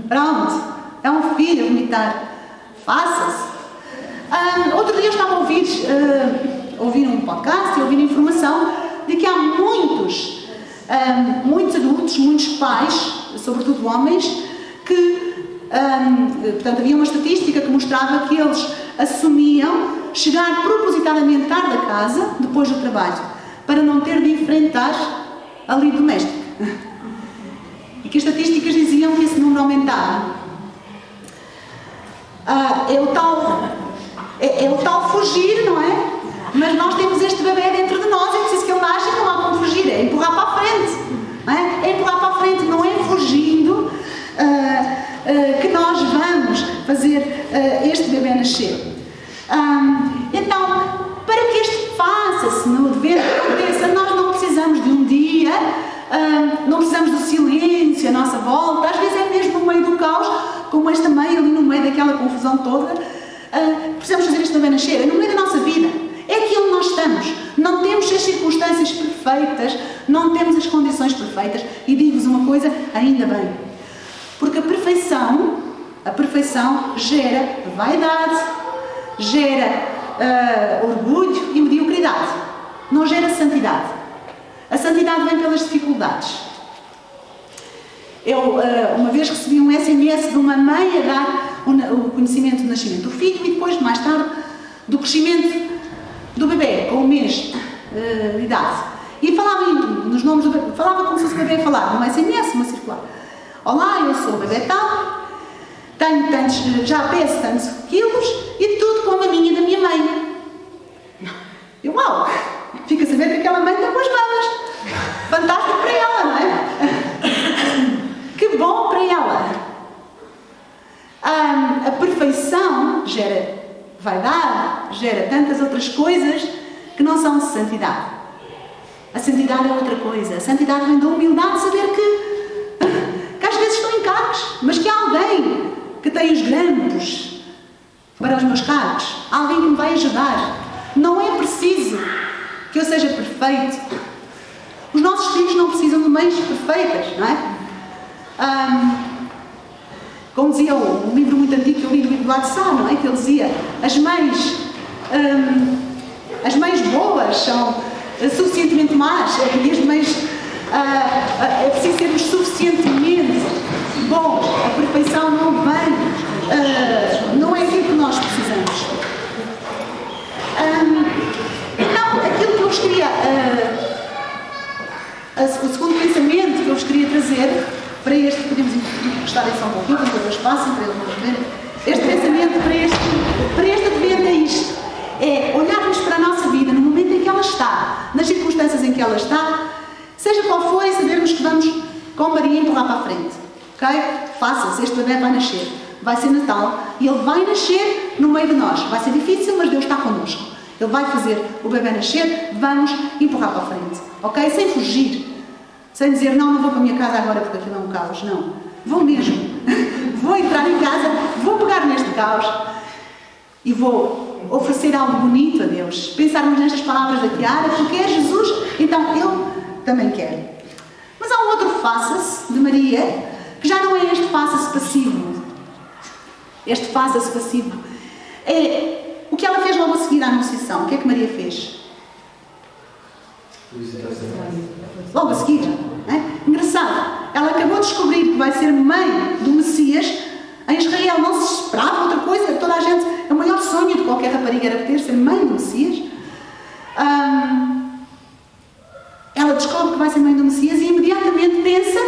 Pronto, é um filho a vomitar, faça-se. Outro dia eu estava a ouvir um podcast e a ouvir informação de que há muitos adultos, muitos pais, sobretudo homens, que, portanto, havia uma estatística que mostrava que eles assumiam chegar propositadamente tarde a casa, depois do trabalho, para não ter de enfrentar a lei doméstica. E que as estatísticas diziam que esse número aumentava. É o tal fugir, não é? Mas nós temos este bebê dentro de nós, é preciso que ele nasça e não há como fugir, é empurrar para a frente. Não é? É empurrar para a frente, não é fugindo que nós vamos fazer este bebê nascer. Então, para que este faça-se no evento aconteça, nós não precisamos de um dia, não precisamos do silêncio à nossa volta, às vezes é mesmo no meio do caos, como esta mãe ali no meio daquela confusão toda, precisamos fazer este bebê nascer, é no meio da nossa vida, é aqui onde nós estamos, não temos as circunstâncias perfeitas, não temos as condições perfeitas, e digo-vos uma coisa, ainda bem, porque a perfeição gera vaidade, gera orgulho e mediocridade, não gera santidade. A santidade vem pelas dificuldades. Eu uma vez recebi um SMS de uma mãe a dar o conhecimento do nascimento do filho e depois, mais tarde, do crescimento do bebê, com um mês de idade. E falava nos nomes, falava como se fosse o bebê a falar, numa SMS, uma circular. Olá, eu sou o bebê tal, tenho tantos, já peso tantos quilos e tudo com a maminha da minha mãe. E uau! Fica a saber que aquela mãe tem boas mamas. Fantástico para ela, não é? Que bom para ela. A perfeição gera vaidade, gera tantas outras coisas que não são santidade. A santidade é outra coisa. A santidade vem da humildade de saber que às vezes estou em cargos, mas que há alguém que tem os grampos para os meus cargos. Há alguém que me vai ajudar. Não é preciso que eu seja perfeito. Os nossos filhos não precisam de mães perfeitas, não é? Como dizia um livro muito antigo que eu li do Eduardo Sá, não é? Que ele dizia, as mães boas são suficientemente más, e as mães é preciso sermos suficientemente bons. A perfeição não vem, não é aquilo que nós precisamos. Então, aquilo que eu vos queria, o segundo pensamento que eu vos queria trazer para este, podemos encostar em São Paulo, com todo o espaço, para ele nos ver. Este pensamento para este advento é isto: é olharmos para a nossa vida no momento em que ela está, nas circunstâncias em que ela está, seja qual for, e sabermos que vamos com Maria empurrar para a frente. Ok? Faça-se, este bebê vai nascer, vai ser Natal e ele vai nascer no meio de nós. Vai ser difícil, mas Deus está connosco. Ele vai fazer o bebê nascer, vamos empurrar para a frente. Ok? Sem fugir. Sem dizer, não vou para a minha casa agora porque aquilo é um caos. Não. Vou mesmo. Vou entrar em casa, vou pegar neste caos e vou oferecer algo bonito a Deus. Pensarmos nestas palavras da Tiara, tu queres Jesus? Então eu também quero. Mas há um outro faça-se de Maria, que já não é este faça-se passivo. Este faça-se passivo é o que ela fez logo a seguir à Anunciação. O que é que Maria fez? Logo a seguir, não é? Engraçado, ela acabou de descobrir que vai ser mãe do Messias. Em Israel não se esperava outra coisa. Toda a gente, é o maior sonho de qualquer rapariga era poder ser mãe do Messias. Ela descobre que vai ser mãe do Messias e imediatamente pensa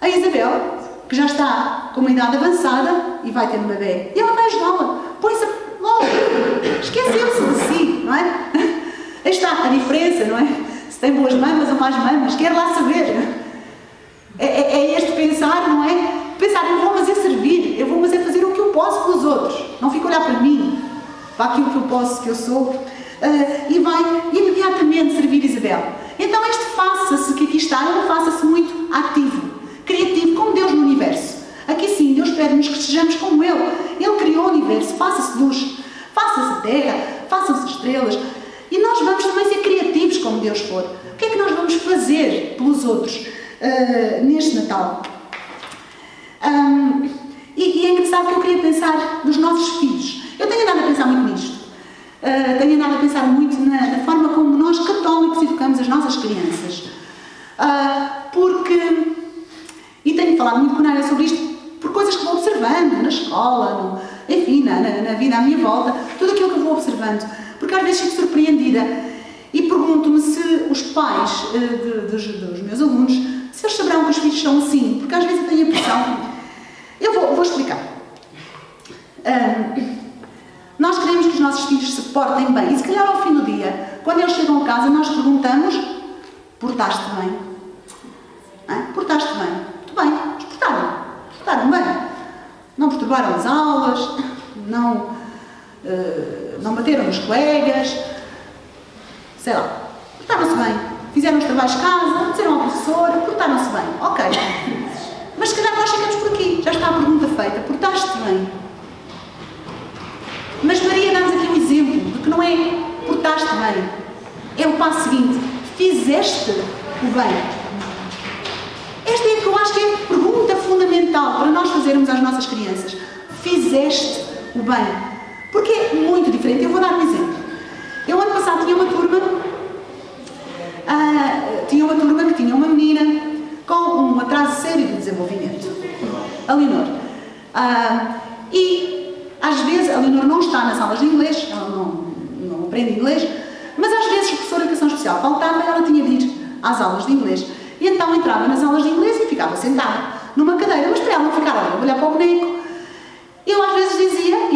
a Isabel, que já está com uma idade avançada e vai ter um bebê, e ela vai ajudá-la. Põe-se logo, esqueceu-se de si, não é? Aí está a diferença, não é? Se tem boas mamas ou más mamas, quer lá saber. É este pensar, não é? Pensar, eu vou mas é servir, eu vou mas é fazer o que eu posso pelos outros. Não fico a olhar para mim, para aquilo que eu posso, que eu sou. E vai imediatamente servir Isabel. Então este faça-se que aqui está, é um faça-se muito ativo, criativo, como Deus no universo. Aqui sim, Deus pede-nos que sejamos como Ele. Ele criou o universo, faça-se luz, faça-se a terra, façam-se estrelas. E nós vamos também ser criativos como Deus for. O que é que nós vamos fazer pelos outros neste Natal? E é engraçado que eu queria pensar nos nossos filhos. Eu tenho andado a pensar muito nisto. Tenho andado a pensar muito na forma como nós, católicos, educamos as nossas crianças. E tenho falado muito com a Nária sobre isto, por coisas que vou observando na escola, enfim, na vida à minha volta, tudo aquilo que eu vou observando. Porque às vezes fico surpreendida e pergunto-me se os pais dos meus alunos, se eles saberão que os filhos são assim, porque às vezes eu tenho a impressão. Eu vou explicar. Nós queremos que os nossos filhos se portem bem, e se calhar ao fim do dia, quando eles chegam a casa, nós perguntamos: portaste bem? Portaste bem? Muito bem, eles portaram bem. Não perturbaram as aulas, não bateram nos colegas, sei lá, portaram-se bem, fizeram os trabalhos de casa, disseram ao professor, portaram-se bem, ok. Mas se calhar nós ficamos por aqui, já está a pergunta feita, portaste bem. Mas Maria dá-nos aqui um exemplo de que não é portaste bem, é o passo seguinte: fizeste o bem. Esta é que eu acho que é a pergunta fundamental para nós fazermos às nossas crianças: fizeste o bem. Porque é muito diferente. Eu vou dar um exemplo. Eu ano passado tinha uma turma que tinha uma menina com um atraso sério de desenvolvimento, a Leonor. E às vezes a Leonor não está nas aulas de inglês, ela não aprende inglês, mas às vezes o professor de educação especial faltava e ela tinha de ir às aulas de inglês. E então entrava nas aulas de inglês e ficava sentada numa cadeira, mas para ela não ficar a olhar para o boneco. Eu às vezes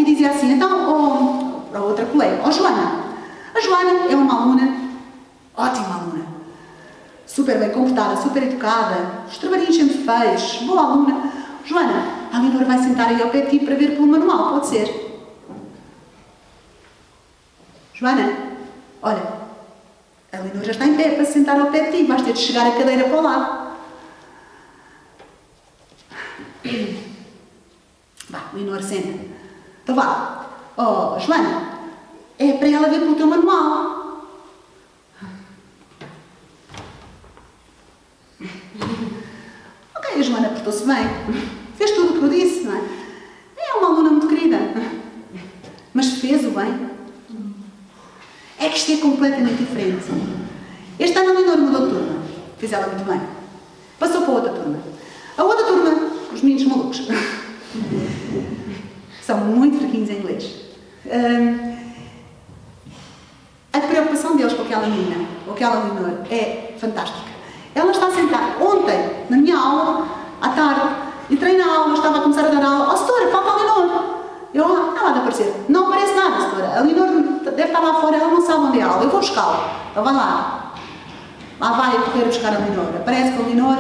dizia assim, então, para outra colega, Joana, a Joana é uma aluna, ótima aluna, super bem comportada, super educada, os trabalhinhos sempre feitos, boa aluna. Joana, a Leonor vai sentar aí ao pé de ti para ver pelo manual, pode ser? Joana, olha, a Leonor já está em pé para se sentar ao pé de ti, vais ter de chegar a cadeira para o lado. Vá, Leonor, senta. Então vá. Oh, Joana, é para ela ver pelo teu manual. Ok, a Joana portou-se bem. Fez tudo o que eu disse, não é? É uma aluna muito querida. Mas fez o bem. É que isto é completamente diferente. Este ano a Leonor mudou de turma. Fez ela muito bem. Passou para outra turma. A outra turma, os meninos malucos. São muito fraquinhos em inglês. A preocupação deles com aquela menina, com aquela Leonor, é fantástica. Ela está sentada ontem, na minha aula, à tarde, entrei na aula, estava a começar a dar aula. Oh, setora, falta a Leonor. Ela há de aparecer. Não aparece nada, setora. A Leonor deve estar lá fora, ela não sabe onde é a aula. Eu vou buscá-la. Ela vai lá. Lá vai a correr buscar a Leonor. Aparece com a Leonor.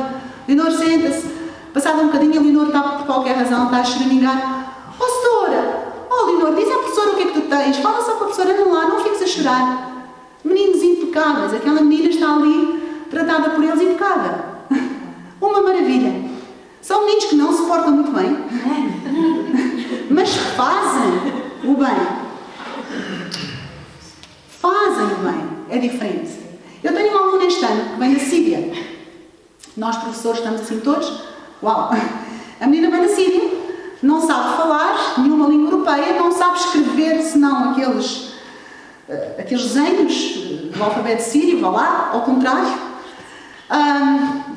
Leonor senta-se. Passado um bocadinho, a Leonor está, por qualquer razão, está a choramingar. Oh, setora! Oh, Leonor, diz à professora o que é que tu tens. Fala só com a professora, não lá, não fiques a chorar. Meninos impecáveis. Aquela menina está ali, tratada por eles impecável. Uma maravilha. São meninos que não se portam muito bem, mas fazem o bem. Fazem o bem. É diferente. Eu tenho uma aluna este ano que vem da Síria. Nós, professores, estamos assim todos. Uau! A menina vem da Síria, não sabe falar nenhuma língua europeia, não sabe escrever senão aqueles desenhos do alfabeto sírio, vá lá, ao contrário.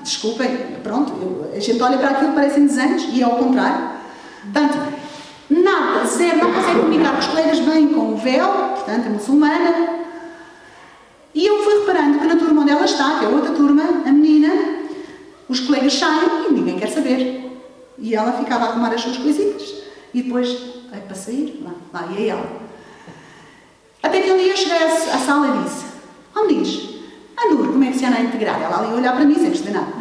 Desculpem, pronto, a gente olha para aquilo, parecem desenhos, e é ao contrário. Portanto, nada, zero, não consegue comunicar com os colegas, vêm com o véu, portanto, é muçulmana. E eu fui reparando que na turma onde ela está, que é outra turma, a menina, os colegas saem e ninguém quer saber. E ela ficava a arrumar as suas coisitas. E depois, para sair, lá ia ela. Até que um dia eu cheguei à sala e disse, meninos, a Nur, como é que se anda a integrar? Ela ali a olhar para mim sem perceber nada.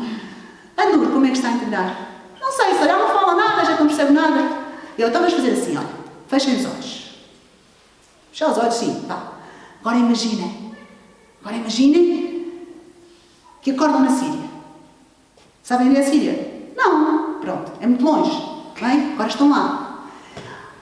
A Nur, como é que está a integrar? Não sei, ela não fala nada, já não percebe nada. Eu, então vamos fazer assim, olha, fechem os olhos. Fechar os olhos, sim, vá. Agora imaginem que acordam na Síria. Sabem onde é a Síria? Não, pronto, é muito longe. Bem, agora estão lá.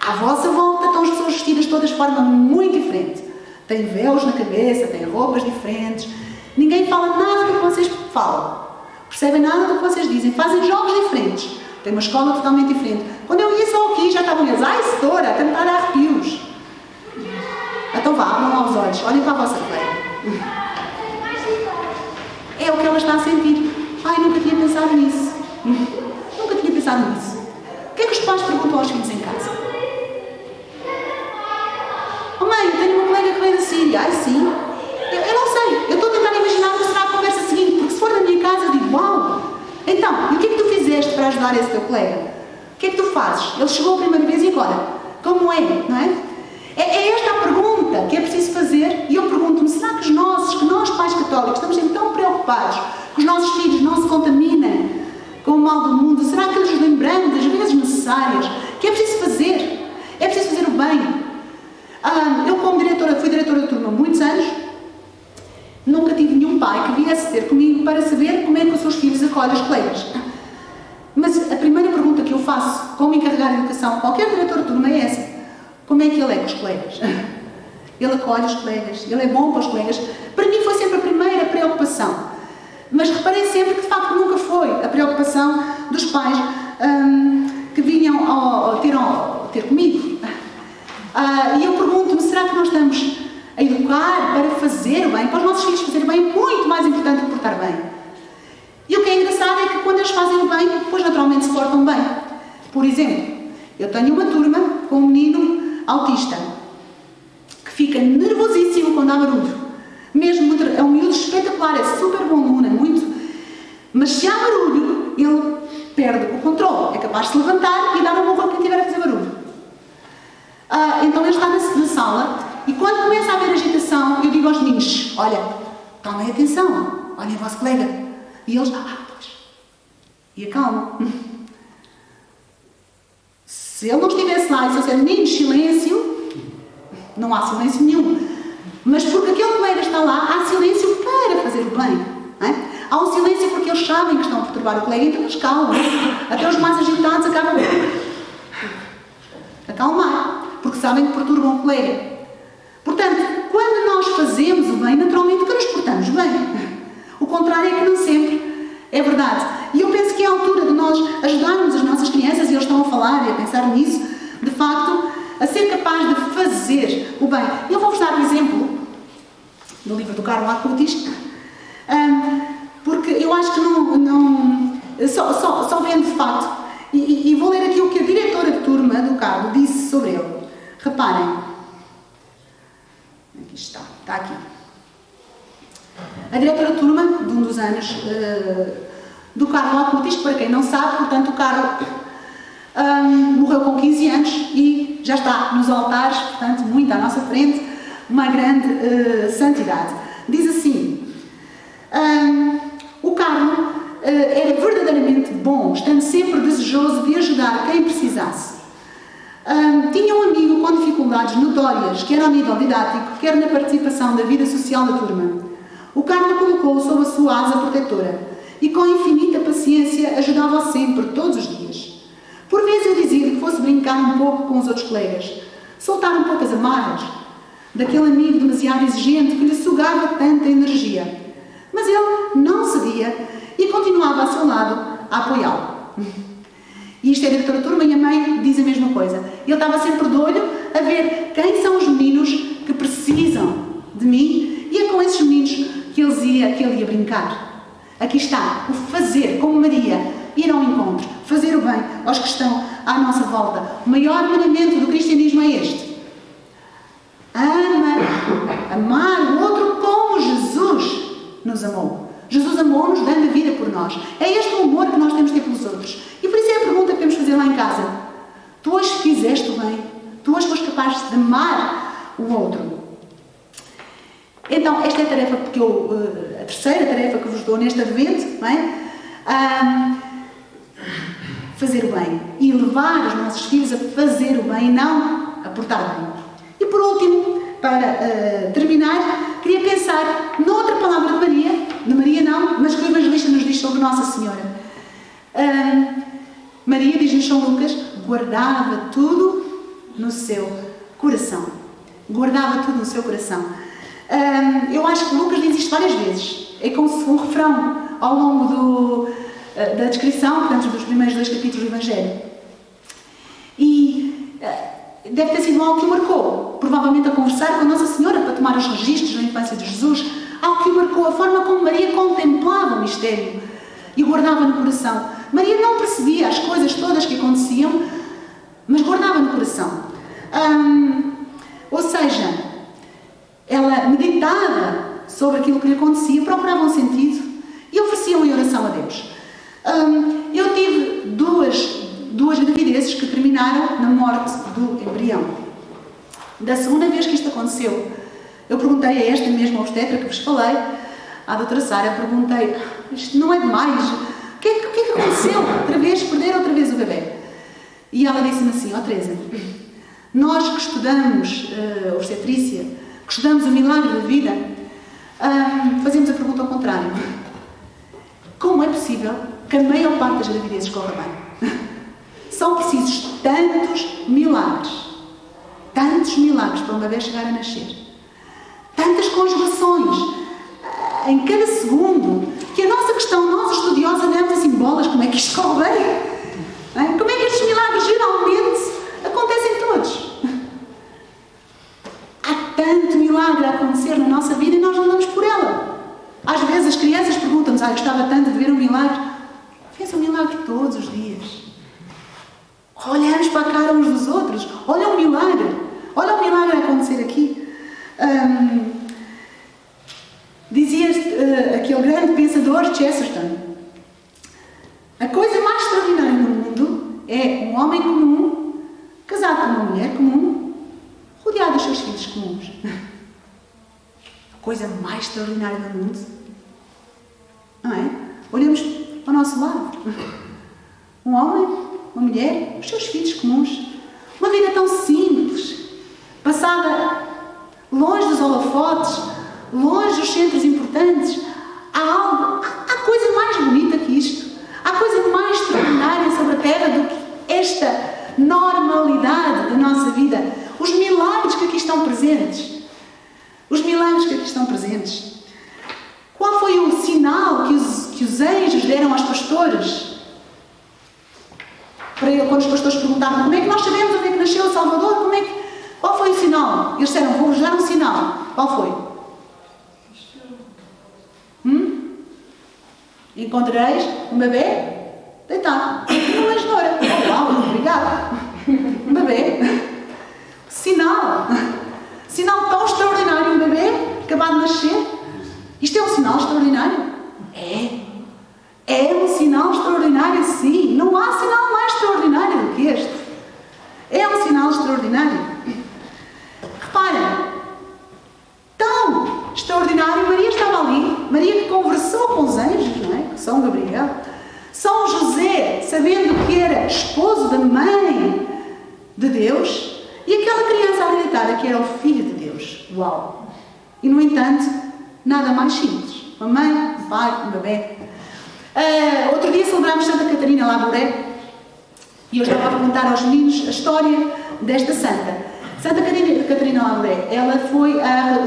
À vossa volta estão as pessoas vestidas todas de forma muito diferente. Têm véus na cabeça, têm roupas diferentes. Ninguém fala nada do que vocês falam. Percebem nada do que vocês dizem. Fazem jogos diferentes. Tem uma escola totalmente diferente. Quando eu ia só aqui, já estavam eles. Ai, setora, até me está a dar arrepios. Então vá, abram lá os olhos. Olhem para a vossa colega. É o que ela está a sentir. Ai, nunca tinha pensado nisso. Nunca tinha pensado nisso. O que é que os pais perguntam aos filhos em casa? Oh mãe, eu tenho uma colega que veio da Síria. Ai, sim. Eu não sei. Eu estou a tentar imaginar como será a conversa seguinte, porque se for na minha casa, eu digo, uau. Então, e o que é que tu fizeste para ajudar esse teu colega? O que é que tu fazes? Ele chegou a primeira vez e agora? Como é? Não é? É esta a pergunta que é preciso fazer, e eu pergunto-me, será que nós pais católicos, estamos sempre tão preocupados que os nossos filhos não se contaminem com o mal do mundo? Será que nos lembramos das vezes necessárias que é preciso fazer? É preciso fazer o bem. Eu, como diretora, fui diretora de turma há muitos anos, nunca tive nenhum pai que viesse ter comigo para saber como é que os seus filhos acolhem os colegas. Mas a primeira pergunta que eu faço como encarregada de educação, qualquer diretor de turma, é essa. Como é que ele é com os colegas? Ele acolhe os colegas, ele é bom para os colegas. Para mim foi sempre a primeira preocupação. Mas reparei sempre que de facto nunca foi a preocupação dos pais que vinham ter comigo. E eu pergunto-me, será que nós estamos a educar para fazer o bem? Para os nossos filhos fazerem bem é muito mais importante do que portar bem. E o que é engraçado é que quando eles fazem o bem, depois naturalmente se portam bem. Por exemplo, eu tenho uma turma com um menino autista que fica nervosíssimo quando há barulho. Mesmo muito, é um miúdo espetacular, é super bom aluno, é muito. Mas se há barulho, ele perde o controle. É capaz de se levantar e dar um murro a quem estiver a fazer barulho. Então ele está na sala e quando começa a haver agitação, eu digo aos meninos: olha, tomem atenção, olhem o vosso colega. E eles, pois. E acalmam. Se ele não estivesse lá e se eu disser meninos, silêncio, não há silêncio nenhum. Mas porque aquele colega está lá, há silêncio para fazer o bem. Não é? Há um silêncio porque eles sabem que estão a perturbar o colega, então eles calmam. Até os mais agitados acabam a acalmar, porque sabem que perturbam o colega. Portanto, quando nós fazemos o bem, naturalmente que nos portamos bem. O contrário é que não sempre é verdade. E eu penso que é a altura de nós ajudarmos as nossas crianças, e eles estão a falar e a pensar nisso, de facto, a ser capaz de fazer o bem. Eu vou-vos dar um exemplo do livro do Carlo Acutis, porque eu acho que só vendo de facto, e vou ler aqui o que a diretora de turma do Carlo disse sobre ele. Reparem, aqui está aqui. A diretora de turma de um dos anos do Carlo Acutis, para quem não sabe, portanto, o Carlo morreu com 15 anos e já está nos altares, portanto, muito à nossa frente, uma grande santidade. Diz assim: o Carlo era verdadeiramente bom, estando sempre desejoso de ajudar quem precisasse. Tinha um amigo com dificuldades notórias, quer ao nível didático, quer na participação da vida social da turma. O Carlo colocou-o sob a sua asa protetora e com infinita paciência ajudava-o sempre, todos os dias. Por vezes eu dizia-lhe que fosse brincar um pouco com os outros colegas, soltar um pouco as amarras daquele amigo demasiado exigente que lhe sugava tanta energia. Mas ele não cedia e continuava ao seu lado a apoiá-lo. E isto é a diretora da turma e a mãe diz a mesma coisa. Ele estava sempre de olho a ver quem são os meninos que precisam de mim, e é com esses meninos que ele ia brincar. Aqui está, o fazer, como Maria, ir ao encontro, fazer o bem aos que estão à nossa volta. O maior mandamento do cristianismo é este: amar o outro como Jesus nos amou. Jesus amou-nos dando a vida por nós. É este o amor que nós temos de ter pelos outros. E por isso é a pergunta que temos de fazer lá em casa: tu hoje fizeste o bem? Tu hoje foste capaz de amar o outro? Então, esta é a tarefa a terceira tarefa que vos dou neste advento, não é? Fazer o bem e levar os nossos filhos a fazer o bem e não a portar bem. E por último, para terminar, queria pensar noutra palavra de Maria não, mas que o evangelista nos diz sobre Nossa Senhora. Maria, diz em São Lucas, guardava tudo no seu coração. Guardava tudo no seu coração. Eu acho que Lucas diz isto várias vezes. É como se um refrão ao longo da descrição, portanto, dos primeiros 2 capítulos do Evangelho. E deve ter sido algo que o marcou. Provavelmente a conversar com a Nossa Senhora para tomar os registros da infância de Jesus. Algo que o marcou, a forma como Maria contemplava o mistério e o guardava no coração. Maria não percebia as coisas todas que aconteciam, mas guardava no coração. Ou seja, ela meditava sobre aquilo que lhe acontecia, procurava um sentido e oferecia-o em oração a Deus. Eu tive duas gravidezes que terminaram na morte do embrião. Da segunda vez que isto aconteceu, eu perguntei a esta mesma obstetra que vos falei, à doutora Sara, perguntei: isto não é demais? O que é que aconteceu? Outra vez, perderam outra vez o bebê. E ela disse-me assim: Teresa, nós que estudamos obstetrícia, que estudamos o milagre da vida, fazemos a pergunta ao contrário: como é possível que a maior parte das gravidezes corra bem? São precisos tantos milagres para um bebê chegar a nascer, tantas conjugações em cada segundo, que a nossa questão, nós estudiosos, andamos assim bolas, como é que isto corre bem? Como é que estes milagres geralmente acontecem todos? Há tanto milagre a acontecer na nossa vida e nós não damos por ela. Às vezes as crianças perguntam-nos: gostava tanto de ver um milagre. Fez um milagre todos os dias. Olhamos para a cara uns dos outros. Olha o milagre a acontecer aqui. daquele grande pensador Chesterton. A coisa mais extraordinária no mundo é um homem comum, casado com uma mulher comum, rodeado dos seus filhos comuns. A coisa mais extraordinária do mundo, não é? Olhamos para o nosso lado. Um homem, uma mulher, os seus filhos comuns. Uma vida tão simples, passada longe dos holofotes, longe dos centros importantes. Há coisa mais bonita que isto. Há coisa mais extraordinária sobre a Terra do que esta normalidade da nossa vida. Os milagres que aqui estão presentes. Os milagres que aqui estão presentes. Qual foi o sinal que os anjos deram aos pastores? Quando os pastores perguntaram como é que nós sabemos onde é que nasceu o Salvador, qual foi o sinal? Eles disseram, vou-vos dar um sinal. Qual foi? Encontrareis um bebê deitado numa manjedoura. Uau, obrigada. Um bebê. Sinal. Sinal tão extraordinário, um bebê acabado de nascer. Isto é um sinal extraordinário? É um sinal extraordinário, sim. Não há sinal mais extraordinário do que este. É um sinal extraordinário. Reparem, tão extraordinário, Maria estava ali, Maria que conversou com os anjos, não é? São Gabriel. São José, sabendo que era esposo da mãe de Deus, e aquela criança acreditada que era o filho de Deus. Uau! E, no entanto, nada mais simples. Uma mãe, um pai, um bebê. Outro dia celebramos Santa Catarina Labouré e eu estava a contar aos meninos a história desta santa. Santa Catarina Labouré, ela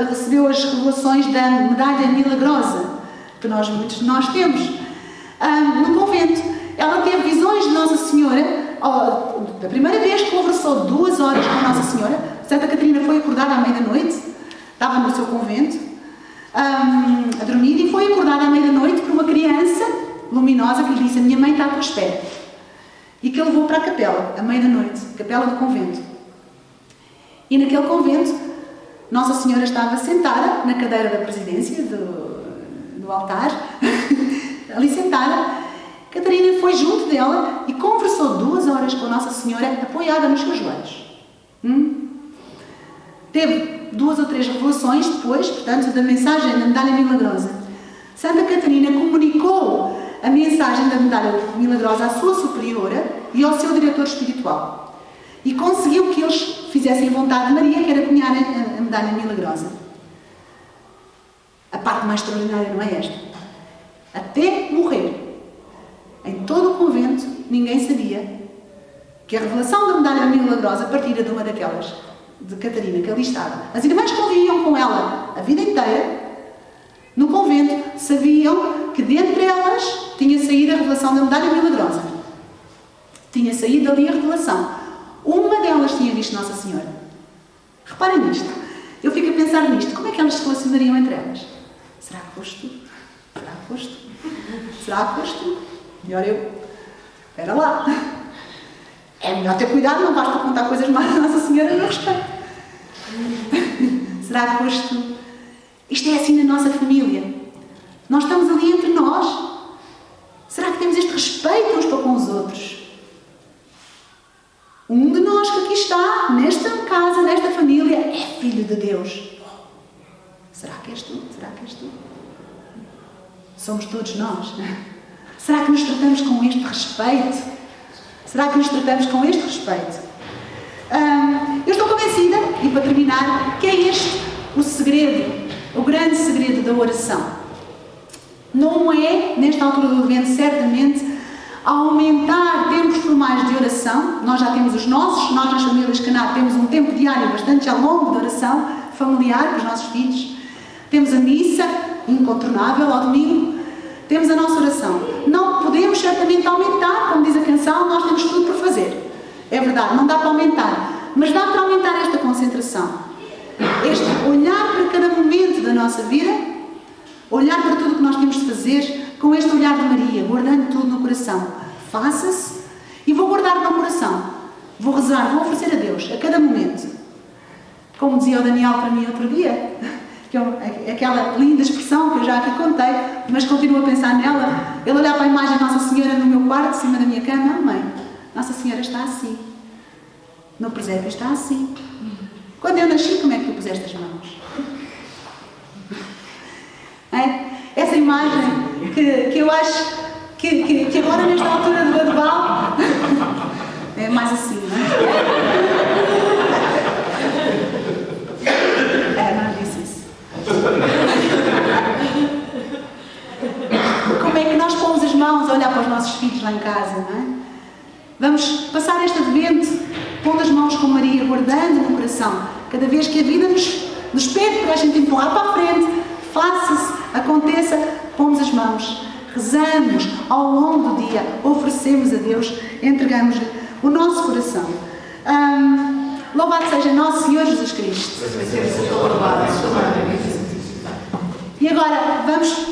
recebeu as revelações da medalha milagrosa, que muitos de nós temos, no convento. Ela teve visões de Nossa Senhora, da primeira vez que conversou 2 horas com Nossa Senhora. Santa Catarina foi acordada à meia-noite, estava no seu convento, a dormir, e foi acordada à meia-noite por uma criança luminosa que lhe disse: a minha mãe está à tua espera. E que a levou para a capela, à meia-noite, capela do convento. E naquele convento, Nossa Senhora estava sentada na cadeira da presidência do altar, ali sentada. Catarina foi junto dela e conversou 2 horas com Nossa Senhora, apoiada nos seus joelhos. Teve 2 ou 3 revelações depois, portanto, da mensagem da medalha milagrosa. Santa Catarina comunicou a mensagem da medalha milagrosa à sua superiora e ao seu diretor espiritual. E conseguiu que eles fizessem vontade de Maria, que era cunhar a medalha milagrosa. A parte mais extraordinária não é esta. Até morrer, em todo o convento, ninguém sabia que a revelação da medalha milagrosa partira de uma daquelas, de Catarina, que ali estava. As irmãs conviviam com ela a vida inteira. No convento, sabiam que dentre elas tinha saído a revelação da medalha milagrosa. Tinha saído ali a revelação. Uma delas tinha visto Nossa Senhora. Reparem nisto. Eu fico a pensar nisto. Como é que elas se relacionariam entre elas? Será que foste tu? Será que foste tu? Será que foste tu? Melhor eu. Espera lá. É melhor ter cuidado, não basta contar coisas más da Nossa Senhora a meu respeito. Será que foste tu? Isto é assim na nossa família. Nós estamos ali entre nós. Será que temos este respeito uns para com os outros? Um de nós que aqui está, nesta casa, nesta família, é filho de Deus. Será que és tu? Será que és tu? Somos todos nós. Será que nos tratamos com este respeito? Será que nos tratamos com este respeito? Eu estou convencida, e para terminar, que é este o segredo, o grande segredo da oração. Não é, nesta altura do evento, certamente, aumentar tempos formais de oração. Nós já temos os nossos, nós nas famílias Caná temos um tempo diário bastante já longo de oração familiar com os nossos filhos. Temos a missa, incontornável, ao domingo. Temos a nossa oração. Não podemos certamente aumentar, como diz a canção, nós temos tudo por fazer. É verdade, não dá para aumentar. Mas dá para aumentar esta concentração. Este olhar para cada momento da nossa vida, olhar para tudo o que nós temos de fazer, com este olhar de Maria, guardando tudo no coração. Faça-se e vou guardar no coração. Vou rezar, vou oferecer a Deus, a cada momento. Como dizia o Daniel para mim outro dia, que é aquela linda expressão que eu já aqui contei, mas continuo a pensar nela. Ele olhar para a imagem de Nossa Senhora no meu quarto, em cima da minha cama, mãe, Nossa Senhora está assim. No presépio está assim. Quando eu nasci, como é que tu puseste as mãos? É? Essa imagem que eu acho que agora, nesta altura do Adubal, é mais assim, não é? Não disse isso. Como é que nós pomos as mãos a olhar para os nossos filhos lá em casa, não é? Vamos passar este advento pondo as mãos com Maria, guardando no coração. Cada vez que a vida nos pede para a gente empurrar para a frente, faça-se, aconteça, pomos as mãos, rezamos ao longo do dia, oferecemos a Deus, entregamos-lhe o nosso coração. Louvado seja nosso Senhor Jesus Cristo. E agora, vamos